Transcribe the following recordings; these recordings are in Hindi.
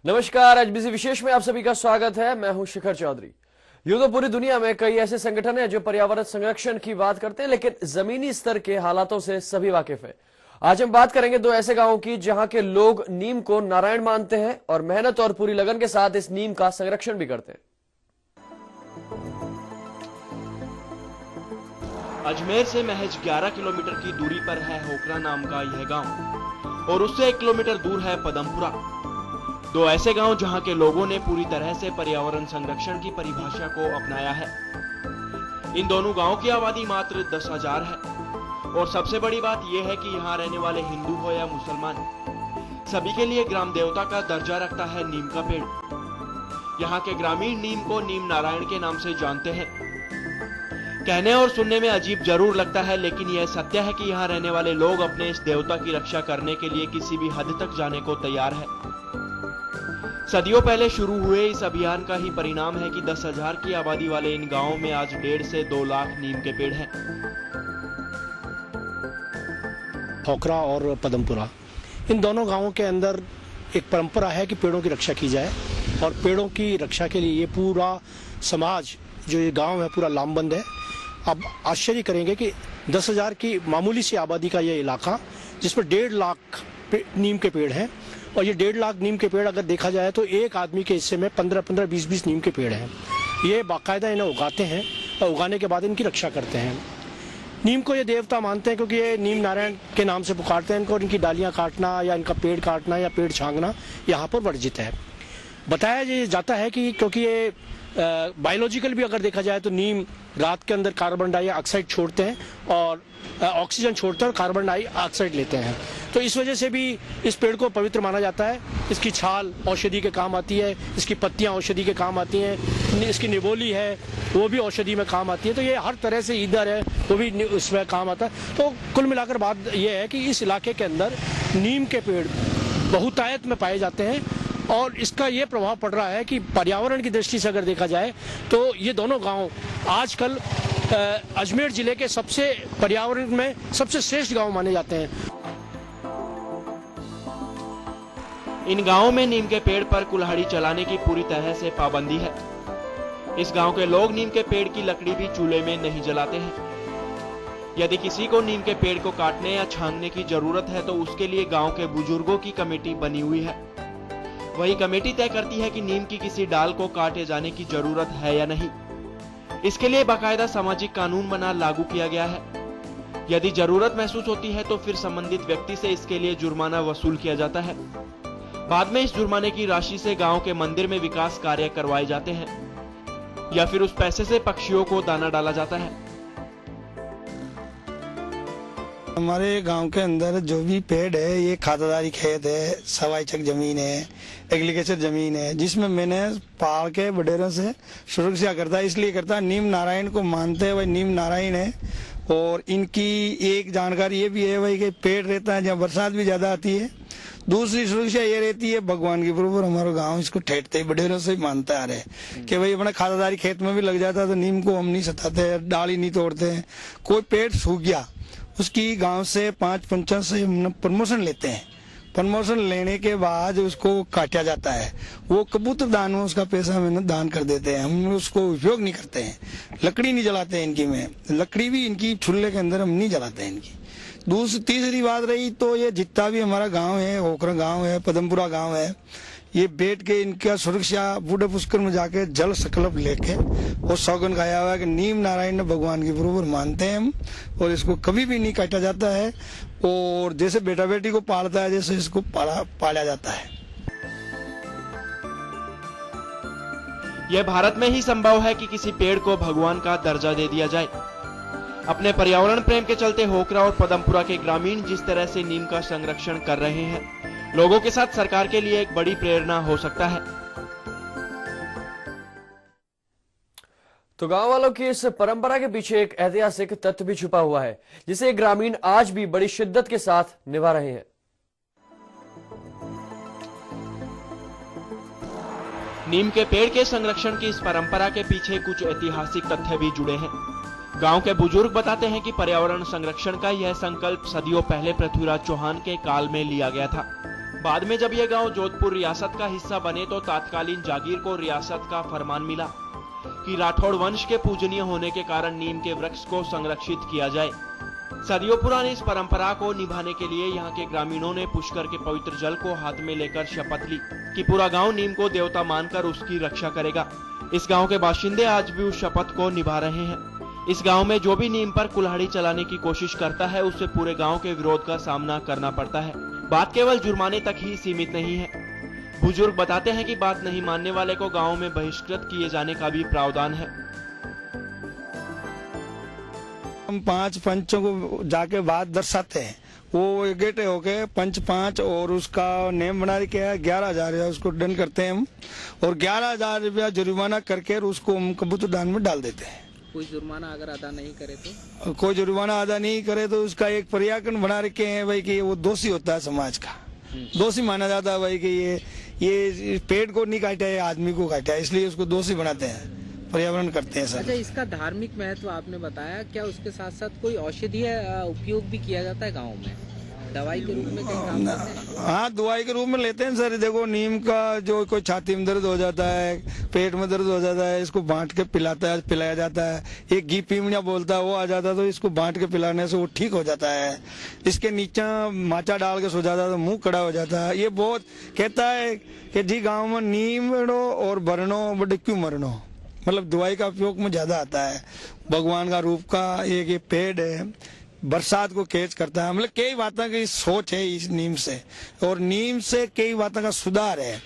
नमस्कार, आज बिजी विशेष में आप सभी का स्वागत है। मैं हूं शिखर चौधरी। यूं तो पूरी दुनिया में कई ऐसे संगठन हैं जो पर्यावरण संरक्षण की बात करते हैं, लेकिन जमीनी स्तर के हालातों से सभी वाकिफ है। आज हम बात करेंगे दो ऐसे गांवों की जहां के लोग नीम को नारायण मानते हैं और मेहनत और पूरी लगन के साथ इस नीम का संरक्षण भी करते हैं। अजमेर से महज 11 किलोमीटर की दूरी पर है होकरा नाम का यह गांव और उससे 1 किलोमीटर दूर है पदमपुरा। दो ऐसे गांव जहां के लोगों ने पूरी तरह से पर्यावरण संरक्षण की परिभाषा को अपनाया है। इन दोनों गांवों की आबादी मात्र 10,000 है और सबसे बड़ी बात यह है कि यहां रहने वाले हिंदू हो या मुसलमान, सभी के लिए ग्राम देवता का दर्जा रखता है नीम का पेड़। यहाँ के ग्रामीण नीम को नीम नारायण के नाम से जानते हैं। कहने और सुनने में अजीब जरूर लगता है, लेकिन यह सत्य है कि यहाँ रहने वाले लोग अपने इस देवता की रक्षा करने के लिए किसी भी हद तक जाने को तैयार है। सदियों पहले शुरू हुए इस अभियान का ही परिणाम है कि 10,000 की आबादी वाले इन गांवों में आज 1.5 से 2 लाख नीम के पेड़ हैं। होकरा और पदमपुरा, इन दोनों गांवों के अंदर एक परंपरा है कि पेड़ों की रक्षा की जाए और पेड़ों की रक्षा के लिए ये पूरा समाज, जो ये गांव है, पूरा लामबंद है। आप आश्चर्य करेंगे कि 10,000 की मामूली सी आबादी का ये इलाका, जिस पर 1.5 लाख नीम के पेड़ हैं, और ये 1.5 लाख नीम के पेड़ अगर देखा जाए तो एक आदमी के हिस्से में 15-15, 20-20 नीम के पेड़ हैं। ये बाकायदा इन्हें उगाते हैं और उगाने के बाद इनकी रक्षा करते हैं। नीम को ये देवता मानते हैं क्योंकि ये नीम नारायण के नाम से पुकारते हैं इनको, और इनकी डालियां काटना या इनका पेड़ काटना या पेड़ छांगना यहाँ पर वर्जित है। बताया जाता है कि क्योंकि ये बायोलॉजिकल भी अगर देखा जाए तो नीम रात के अंदर कार्बन डाइऑक्साइड छोड़ते हैं और ऑक्सीजन छोड़ते हैं और कार्बन डाइऑक्साइड लेते हैं, तो इस वजह से भी इस पेड़ को पवित्र माना जाता है। इसकी छाल औषधि के काम आती है, इसकी पत्तियां औषधि के काम आती हैं, इसकी निबोली है वो भी औषधि में काम आती है। तो ये हर तरह से ईंधन है वो भी उसमें काम आता है। तो कुल मिलाकर बात यह है कि इस इलाके के अंदर नीम के पेड़ बहुतायत में पाए जाते हैं और इसका ये प्रभाव पड़ रहा है कि पर्यावरण की दृष्टि से अगर देखा जाए तो ये दोनों गांव आजकल अजमेर जिले के सबसे पर्यावरण में सबसे श्रेष्ठ गांव माने जाते हैं। इन गांवों में नीम के पेड़ पर कुल्हाड़ी चलाने की पूरी तरह से पाबंदी है। इस गांव के लोग नीम के पेड़ की लकड़ी भी चूल्हे में नहीं जलाते हैं। यदि किसी को नीम के पेड़ को काटने या छांगने की जरूरत है तो उसके लिए गांव के बुजुर्गों की कमेटी बनी हुई है। वही कमेटी तय करती है कि नीम की किसी डाल को काटे जाने की जरूरत है या नहीं। इसके लिए बाकायदा सामाजिक कानून बना लागू किया गया है। यदि जरूरत महसूस होती है तो फिर संबंधित व्यक्ति से इसके लिए जुर्माना वसूल किया जाता है। बाद में इस जुर्माने की राशि से गांव के मंदिर में विकास कार्य करवाए जाते हैं या फिर उस पैसे से पक्षियों को दाना डाला जाता है। हमारे गांव के अंदर जो भी पेड़ है ये खातादारी खेत है, सवाई चक जमीन है, एग्रीकल्चर जमीन है, जिसमें मैंने पहाड़ के वडेरों से सुरक्षा करता है। इसलिए करता, नीम नारायण को मानते हैं, भाई नीम नारायण है। और इनकी एक जानकारी ये भी है भाई कि पेड़ रहता है जहाँ बरसात भी ज्यादा आती है। दूसरी सुरक्षा ये रहती है, भगवान के बराबर हमारा गांव इसको ठेठते बडेरों से ही मानता आ रहे कि भाई अपना खातादारी खेत में भी लग जाता है तो नीम को हम नहीं सताते, डाल ही नहीं तोड़ते हैं। कोई पेड़ सूख गया उसकी गांव से 5 पंचायत से प्रमोशन लेते हैं। प्रमोशन लेने के बाद उसको काटा जाता है, वो कबूतर दान में उसका पैसा मैंने दान कर देते हैं। हम उसको उपयोग नहीं करते हैं, लकड़ी नहीं जलाते हैं इनकी में, लकड़ी भी इनकी चूल्हे के अंदर हम नहीं जलाते हैं इनकी। तीसरी बात रही तो ये जितना भी हमारा गांव है, होकरा गांव है, पदमपुरा गांव है, ये बैठ के इनका सुरक्षा बूढ़े पुष्कर में जाके जल संकल्प लेके और सौगन खाया हुआ है कि नीम नारायण ने भगवान के बराबर मानते हैं हम, और इसको कभी भी नहीं काटा जाता है। और जैसे बेटा बेटी को पालता है जैसे इसको पाला जाता है। यह भारत में ही संभव है कि किसी पेड़ को भगवान का दर्जा दे दिया जाए। अपने पर्यावरण प्रेम के चलते होकरा और पदमपुरा के ग्रामीण जिस तरह से नीम का संरक्षण कर रहे हैं, लोगों के साथ सरकार के लिए एक बड़ी प्रेरणा हो सकता है। तो गांव वालों की इस परंपरा के पीछे एक ऐतिहासिक तथ्य भी छुपा हुआ है, जिसे ग्रामीण आज भी बड़ी शिद्दत के साथ निभा रहे हैं। नीम के पेड़ के संरक्षण की इस परंपरा के पीछे कुछ ऐतिहासिक तथ्य भी जुड़े हैं। गांव के बुजुर्ग बताते हैं कि पर्यावरण संरक्षण का यह संकल्प सदियों पहले पृथ्वीराज चौहान के काल में लिया गया था। बाद में जब यह गांव जोधपुर रियासत का हिस्सा बने तो तत्कालीन जागीर को रियासत का फरमान मिला कि राठौड़ वंश के पूजनीय होने के कारण नीम के वृक्ष को संरक्षित किया जाए। सदियों पुरानी इस परंपरा को निभाने के लिए यहाँ के ग्रामीणों ने पुष्कर के पवित्र जल को हाथ में लेकर शपथ ली कि पूरा गांव नीम को देवता मानकर उसकी रक्षा करेगा। इस गांव के बाशिंदे आज भी उस शपथ को निभा रहे हैं। इस गांव में जो भी नीम पर कुल्हाड़ी चलाने की कोशिश करता है उसे पूरे गांव के विरोध का सामना करना पड़ता है। बात केवल जुर्माने तक ही सीमित नहीं है। बुजुर्ग बताते हैं कि बात नहीं मानने वाले को गांव में बहिष्कृत किए जाने का भी प्रावधान है। हम 5 पंचों को जाके बात दर्शाते हैं, वो इकट्ठे होके पंच 5 और उसका नेम बना के 11,000 रुपया उसको दंड करते हैं हम, और 11,000 रुपया जुर्माना करके उसको हम कबूतरदान में डाल देते हैं। कोई जुर्माना अगर अदा नहीं करे तो? कोई जुर्माना अदा नहीं करे तो उसका एक पर्याकरण बना रखे हैं भाई कि वो दोषी होता है, समाज का दोषी माना जाता है भाई कि ये पेड़ को नहीं काटा है, आदमी को काटा है, इसलिए उसको दोषी बनाते हैं, पर्यावरण करते हैं सर। अच्छा, इसका धार्मिक महत्व आपने बताया, क्या उसके साथ साथ कोई औषधीय उपयोग भी किया जाता है गाँव में, दवाई के रूप में कहीं काम करते हैं? हाँ, दवाई के रूप में लेते हैं सर। देखो, नीम का जो कोई छाती में दर्द हो जाता है, पेट में दर्द हो जाता है, इसको बांट के पिलाया जाता है। एक घी पीमनिया बोलता है वो आ जाता है तो इसको बांट के पिलाने से वो ठीक हो जाता है। इसके नीचे माचा डाल के सो जाता है तो मुंह कड़ा हो जाता है। ये बहुत कहता है कि जी गाँव में नीम और बरनो बड़े क्यों मरनो, मतलब दवाई का उपयोग में ज्यादा आता है। भगवान का रूप का एक ये पेड़ है, बरसात को कैच करता है। मतलब कई बातों की सोच है इस नीम से, और नीम से कई बातों का सुधार है।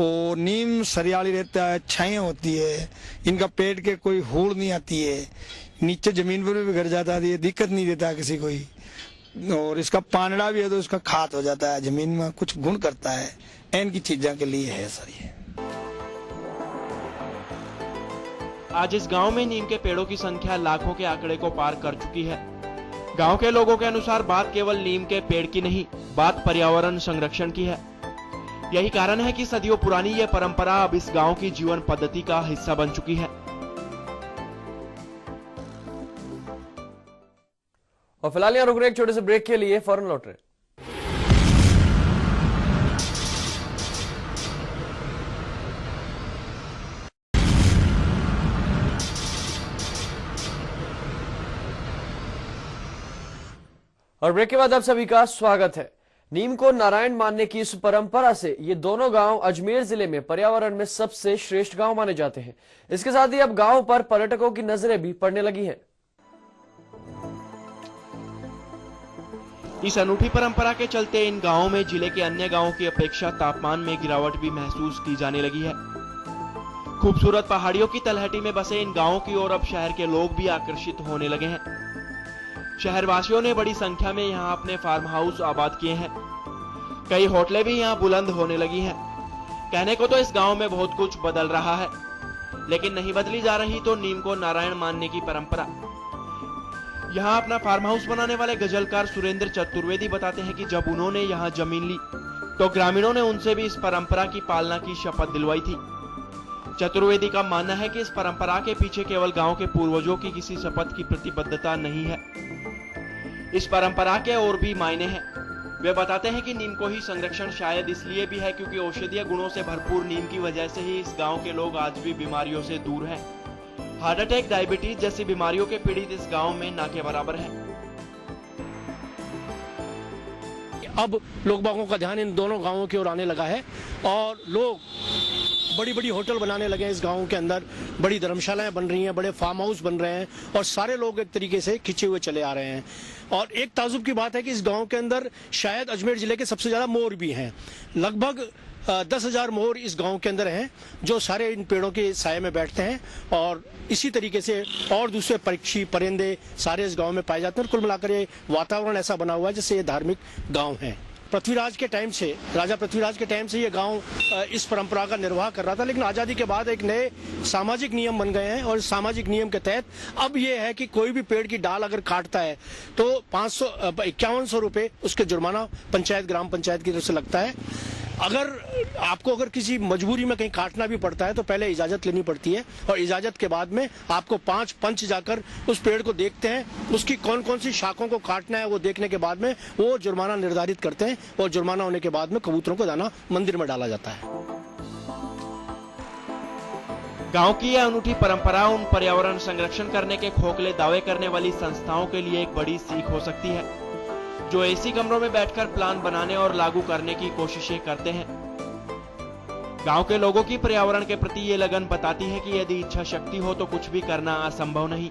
और नीम सरियाली रहता है, छाया होती है, इनका पेड़ के कोई होड़ नहीं आती है, नीचे जमीन पर भी गिर जाता है, ये दिक्कत नहीं देता किसी को ही। और इसका पानड़ा भी है तो इसका खाद हो जाता है, जमीन में कुछ गुण करता है, इनकी चीजों के लिए है सर ये। आज इस गांव में नीम के पेड़ों की संख्या लाखों के आंकड़े को पार कर चुकी है। गांव के लोगों के अनुसार बात केवल नीम के पेड़ की नहीं, बात पर्यावरण संरक्षण की है। यही कारण है कि सदियों पुरानी यह परंपरा अब इस गांव की जीवन पद्धति का हिस्सा बन चुकी है। और फिलहाल यहाँ रुक रहे एक छोटे से ब्रेक के लिए, फौरन लौट रहे। और ब्रेक के बाद आप सभी का स्वागत है। नीम को नारायण मानने की इस परंपरा से ये दोनों गांव अजमेर जिले में पर्यावरण में सबसे श्रेष्ठ गांव माने जाते हैं। इसके साथ ही अब गांव पर पर्यटकों की नजरें भी पड़ने लगी हैं। इस अनूठी परंपरा के चलते इन गांवों में जिले के अन्य गांवों की अपेक्षा तापमान में गिरावट भी महसूस की जाने लगी है। खूबसूरत पहाड़ियों की तलहटी में बसे इन गांवों की ओर अब शहर के लोग भी आकर्षित होने लगे हैं। शहरवासियों ने बड़ी संख्या में यहाँ अपने फार्म हाउस आबाद किए हैं। कई होटलें भी यहाँ बुलंद होने लगी हैं। कहने को तो इस गांव में बहुत कुछ बदल रहा है, लेकिन नहीं बदली जा रही तो नीम को नारायण मानने की परंपरा। यहाँ अपना फार्म हाउस बनाने वाले गजलकार सुरेंद्र चतुर्वेदी बताते हैं कि जब उन्होंने यहाँ जमीन ली तो ग्रामीणों ने उनसे भी इस परंपरा की पालना की शपथ दिलवाई थी। चतुर्वेदी का मानना है कि इस परंपरा के पीछे केवल गांव के पूर्वजों की किसी शपथ की प्रतिबद्धता नहीं है, इस परंपरा के और भी मायने हैं। वे बताते हैं कि नीम को ही संरक्षण शायद इसलिए भी है क्योंकि औषधीय गुणों से भरपूर नीम की वजह से ही इस गांव के लोग आज भी बीमारियों से दूर हैं। हार्ट अटैक, डायबिटीज जैसी बीमारियों के पीड़ित इस गांव में ना के बराबर हैं। अब लोग बागों का ध्यान इन दोनों गांवों की ओर आने लगा है और लोग बड़ी बड़ी होटल बनाने लगे हैं। इस गांव के अंदर बड़ी धर्मशालाएं बन रही हैं, बड़े फार्म हाउस बन रहे हैं और सारे लोग एक तरीके से खिंचे हुए चले आ रहे हैं। और एक ताजुब की बात है कि इस गांव के अंदर शायद अजमेर जिले के सबसे ज्यादा मोर भी हैं। लगभग 10,000 मोर इस गांव के अंदर हैं जो सारे इन पेड़ों के साये में बैठते हैं और इसी तरीके से और दूसरे पक्षी परिंदे सारे इस गांव में पाए जाते हैं। कुल मिलाकर ये वातावरण ऐसा बना हुआ है जिससे ये धार्मिक गांव है। पृथ्वीराज के टाइम से, राजा पृथ्वीराज के टाइम से ये गांव इस परंपरा का निर्वाह कर रहा था, लेकिन आज़ादी के बाद एक नए सामाजिक नियम बन गए हैं और इस सामाजिक नियम के तहत अब ये है कि कोई भी पेड़ की डाल अगर काटता है तो 5100 रुपये उसके जुर्माना पंचायत, ग्राम पंचायत की तरफ से लगता है। अगर आपको किसी मजबूरी में कहीं काटना भी पड़ता है तो पहले इजाजत लेनी पड़ती है और इजाजत के बाद में आपको 5 पंच जाकर उस पेड़ को देखते हैं, उसकी कौन कौन सी शाखों को काटना है वो देखने के बाद में वो जुर्माना निर्धारित करते हैं और जुर्माना होने के बाद में कबूतरों को दाना मंदिर में डाला जाता है। गांव की यह अनूठी परंपरा उन पर्यावरण संरक्षण करने के खोखले दावे करने वाली संस्थाओं के लिए एक बड़ी सीख हो सकती है, जो एसी कमरों में बैठकर प्लान बनाने और लागू करने की कोशिशें करते हैं। गांव के लोगों की पर्यावरण के प्रति ये लगन बताती है कि यदि इच्छा शक्ति हो तो कुछ भी करना असंभव नहीं।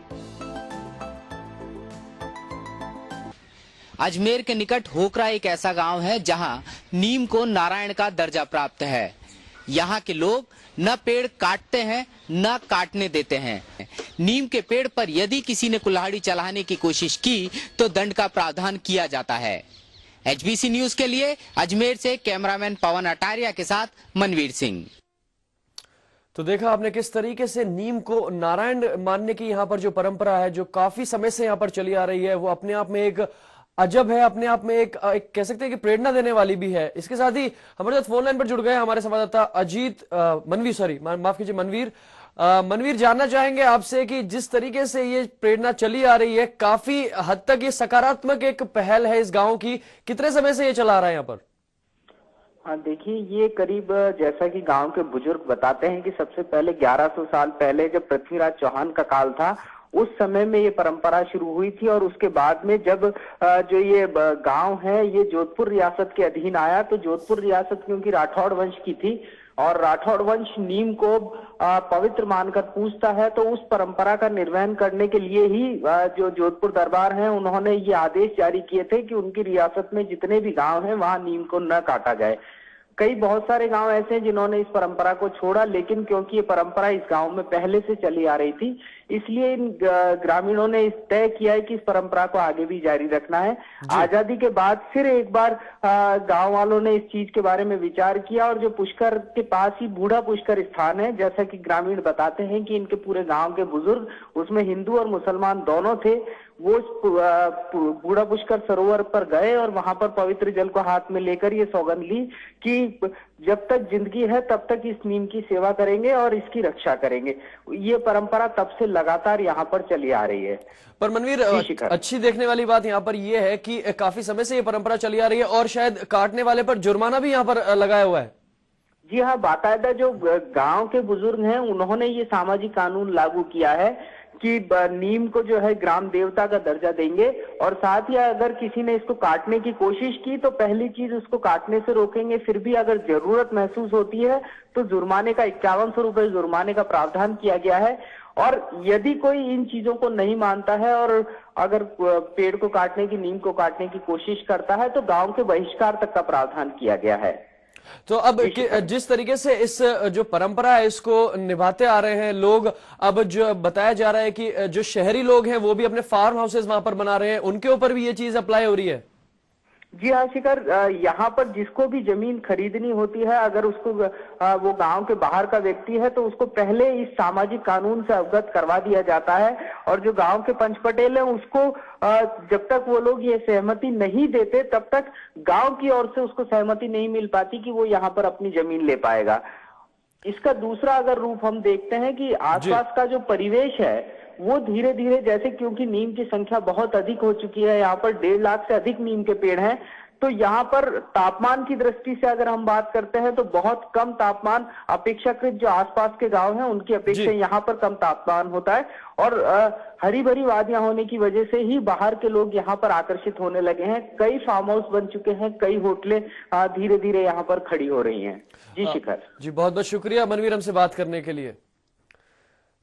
अजमेर के निकट होकरा एक ऐसा गांव है जहां नीम को नारायण का दर्जा प्राप्त है। यहाँ के लोग न पेड़ काटते हैं न काटने देते हैं। नीम के पेड़ पर यदि किसी ने कुल्हाड़ी चलाने की कोशिश की तो दंड का प्रावधान किया जाता है। एचबीसी न्यूज के लिए अजमेर से कैमरामैन पवन अटारिया के साथ मनवीर सिंह। तो देखा आपने किस तरीके से नीम को नारायण मानने की यहाँ पर जो परंपरा है, जो काफी समय से यहाँ पर चली आ रही है, वो अपने आप में एक अजब है, अपने आप में एक कह सकते हैं कि प्रेरणा देने वाली भी है। इसके साथ ही हमारे साथ फोन लाइन पर जुड़ गए हमारे संवाददाता मनवीर, जानना चाहेंगे आपसे कि जिस तरीके से ये प्रेरणा चली आ रही है, काफी हद तक ये सकारात्मक एक पहल है इस गांव की। कितने समय से ये चला आ रहा है यहाँ पर? हाँ, देखिए, ये करीब जैसा कि गांव के बुजुर्ग बताते हैं कि सबसे पहले 1100 साल पहले जब पृथ्वीराज चौहान का काल था, उस समय में ये परंपरा शुरू हुई थी। और उसके बाद में जब जो ये गांव है ये जोधपुर रियासत के अधीन आया, तो जोधपुर रियासत क्योंकि राठौड़ वंश की थी और राठौड़ वंश नीम को पवित्र मानकर पूजता है, तो उस परंपरा का निर्वहन करने के लिए ही जो जोधपुर दरबार है उन्होंने ये आदेश जारी किए थे कि उनकी रियासत में जितने भी गांव हैं वहां नीम को न काटा जाए। बहुत सारे गांव ऐसे हैं जिन्होंने इस परंपरा को छोड़ा, लेकिन क्योंकि ये परंपरा इस गांव में पहले से चली आ रही थी, इसलिए इन ग्रामीणों ने इस तय किया है कि इस परंपरा को आगे भी जारी रखना है। आजादी के बाद फिर एक बार गांव वालों ने इस चीज के बारे में विचार किया और जो पुष्कर के पास ही बूढ़ा पुष्कर स्थान है, जैसा कि ग्रामीण बताते हैं कि इनके पूरे गांव के बुजुर्ग, उसमें हिंदू और मुसलमान दोनों थे, वो बूढ़ा पुष्कर सरोवर पर गए और वहां पर पवित्र जल को हाथ में लेकर ये सौगंध ली कि जब तक जिंदगी है तब तक इस नीम की सेवा करेंगे और इसकी रक्षा करेंगे। ये परंपरा तब से लगातार यहाँ पर चली आ रही है। पर मनवीर, अच्छी देखने वाली बात यहाँ पर यह है कि काफी समय से ये परंपरा चली आ रही है और शायद काटने वाले पर जुर्माना भी यहाँ पर लगाया हुआ है। जी हाँ, बाकायदा जो गांव के बुजुर्ग हैं उन्होंने ये सामाजिक कानून लागू किया है कि नीम को जो है ग्राम देवता का दर्जा देंगे और साथ ही अगर किसी ने इसको काटने की कोशिश की तो पहली चीज उसको काटने से रोकेंगे, फिर भी अगर जरूरत महसूस होती है तो जुर्माने का 5100 रुपए जुर्माने का प्रावधान किया गया है। और यदि कोई इन चीजों को नहीं मानता है और अगर पेड़ को काटने की, नीम को काटने की कोशिश करता है तो गांव के बहिष्कार तक का प्रावधान किया गया है। तो अब जिस तरीके से इस जो परंपरा है इसको निभाते आ रहे हैं लोग, अब जो बताया जा रहा है कि जो शहरी लोग हैं वो भी अपने फार्म हाउसेज वहां पर बना रहे हैं, उनके ऊपर भी ये चीज अप्लाई हो रही है। जी हाँ शिखर, यहाँ पर जिसको भी जमीन खरीदनी होती है, अगर उसको वो गांव के बाहर का व्यक्ति है तो उसको पहले इस सामाजिक कानून से अवगत करवा दिया जाता है और जो गांव के पंच पटेल हैं उसको जब तक वो लोग ये सहमति नहीं देते तब तक गांव की ओर से उसको सहमति नहीं मिल पाती कि वो यहाँ पर अपनी जमीन ले पाएगा। इसका दूसरा अगर रूप हम देखते हैं कि आसपास का जो परिवेश है वो धीरे धीरे, जैसे क्योंकि नीम की संख्या बहुत अधिक हो चुकी है, यहाँ पर 1.5 लाख से अधिक नीम के पेड़ हैं, तो यहाँ पर तापमान की दृष्टि से अगर हम बात करते हैं तो बहुत कम तापमान अपेक्षाकृत जो आसपास के गांव हैं उनकी अपेक्षा यहाँ पर कम तापमान होता है और हरी भरी वादियां होने की वजह से ही बाहर के लोग यहाँ पर आकर्षित होने लगे हैं। कई फार्म हाउस बन चुके हैं, कई होटलें धीरे धीरे यहाँ पर खड़ी हो रही हैं। जी शिखर जी, बहुत बहुत शुक्रिया मनवीर हमसे बात करने के लिए।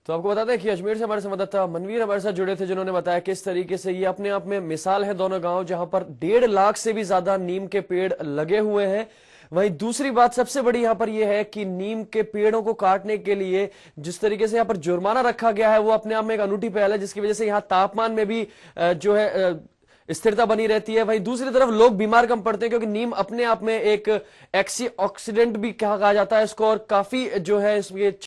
तो आपको बता दें कि अजमेर से हमारे संवाददाता मनवीर हमारे साथ जुड़े थे, जिन्होंने बताया किस तरीके से ये अपने आप में मिसाल है दोनों गांव जहां पर 1.5 लाख से भी ज्यादा नीम के पेड़ लगे हुए हैं। वहीं दूसरी बात सबसे बड़ी यहां पर यह है कि नीम के पेड़ों को काटने के लिए जिस तरीके से यहां पर जुर्माना रखा गया है वो अपने आप में एक अनूठी पहल है, जिसकी वजह से यहाँ तापमान में भी जो है स्थिरता बनी रहती है। वहीं दूसरी तरफ लोग बीमार कम पड़ते हैं क्योंकि नीम अपने आप में एक एंटीऑक्सीडेंट भी कहा जाता है इसको, और काफी जो है इसमें